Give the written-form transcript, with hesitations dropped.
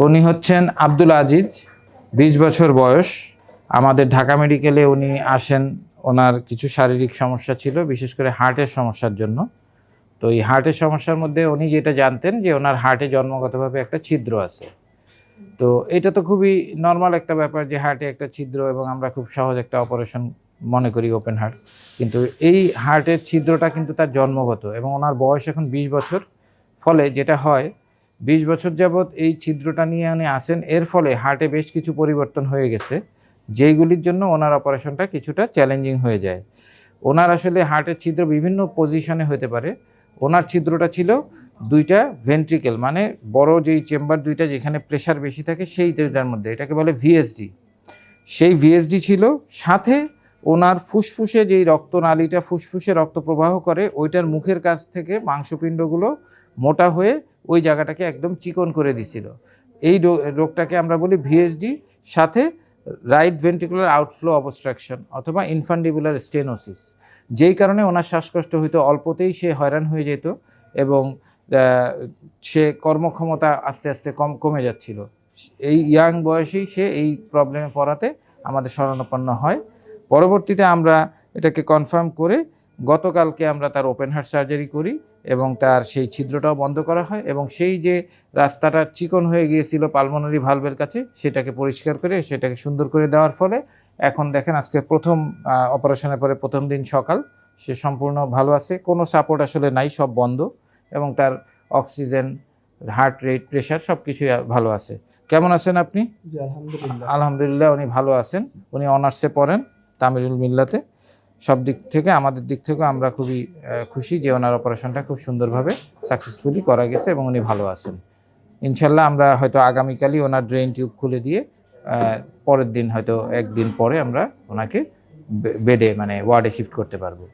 উনি হচ্ছেন আব্দুল আজিজ, 20 বছর বয়স। আমাদের ঢাকা মেডিকেলে উনি আসেন, ওনার কিছু শারীরিক সমস্যা ছিল, বিশেষ করে হার্টের সমস্যার জন্য। তো এই হার্টের সমস্যার মধ্যে উনি যেটা জানতেন যে ওনার হার্টে জন্মগতভাবে একটা ছিদ্র আছে। তো এটা তো খুবই নর্মাল একটা ব্যাপার যে হার্টে একটা ছিদ্র, এবং আমরা খুব সহজ একটা অপারেশন মনে করি ওপেন হার্ট। কিন্তু এই হার্টের ছিদ্রটা কিন্তু তার জন্মগত, এবং ওনার বয়স এখন 20 বছর। ফলে যেটা হয়, 20 বছর যাবৎ এই ছিদ্রটা নিয়ে উনি আসেন, এর ফলে হার্টে বেশ কিছু পরিবর্তন হয়ে গেছে, যেইগুলির জন্য ওনার অপারেশনটা কিছুটা চ্যালেঞ্জিং হয়ে যায়। ওনার আসলে হার্টের ছিদ্র বিভিন্ন পজিশনে হতে পারে। ওনার ছিদ্রটা ছিল দুইটা ভেন্ট্রিকেল, মানে বড় যেই চেম্বার দুইটা যেখানে প্রেশার বেশি থাকে সেই দুইটার মধ্যে, এটাকে বলে ভিএসডি। সেই ভিএসডি ছিল, সাথে ওনার ফুসফুসে যেই রক্তনালীটা ফুসফুসে রক্ত প্রবাহ করে, ওইটার মুখের কাছ থেকে মাংসপিণ্ডগুলো মোটা হয়ে ওই জায়গাটাকে একদম চিকন করে দিছিল। এই রোগটাকে আমরা বলি ভিএসডি, সাথে রাইট ভেন্ট্রিকুলার আউটফ্লো অবস্ট্রাকশন অথবা ইনফান্ডিবুলার স্টেনোসিস। যেই কারণে ওনার শ্বাসকষ্ট হইতো, অল্পতেই সে হয়রান হয়ে যেত, এবং সে কর্মক্ষমতা আস্তে আস্তে কমে যাচ্ছিল। এই ইয়াং বয়সেই সে এই প্রবলেমে পড়াতে আমাদের শরণাপন্ন হয়। পরবর্তীতে আমরা এটাকে কনফার্ম করে গতকালকে আমরা তার ওপেন হার্ট সার্জারি করি, এবং তার সেই ছিদ্রটাও বন্ধ করা হয়, এবং সেই যে রাস্তাটা চিকন হয়ে গিয়েছিল পালমোনারি ভালভের কাছে, সেটাকে পরিষ্কার করে সেটাকে সুন্দর করে দেওয়ার ফলে এখন দেখেন আজকে প্রথম অপারেশনের পরে প্রথম দিন সকাল, সে সম্পূর্ণ ভালো আছে, কোনো সাপোর্ট আসলে নাই, সব বন্ধ, এবং তার অক্সিজেন, হার্ট রেট, প্রেশার সব কিছুই ভালো আছে। কেমন আছেন আপনি? আলহামদুলিল্লাহ। আলহামদুলিল্লাহ, উনি ভালো আছেন। উনি অনার্সে পড়েন তামিলুল মিল্লাতে। সব দিক থেকে, আমাদের দিক থেকে আমরা খুবই খুশি যে ওনার অপারেশনটা খুব সুন্দরভাবে সাকসেসফুলি করা গেছে, এবং উনি ভালো আছেন। ইনশাল্লাহ আমরা হয়তো আগামীকালই ওনার ড্রেন টিউব খুলে দিয়ে পরের দিন, হয়তো একদিন পরে আমরা ওনাকে বেডে মানে ওয়ার্ডে শিফট করতে পারবো।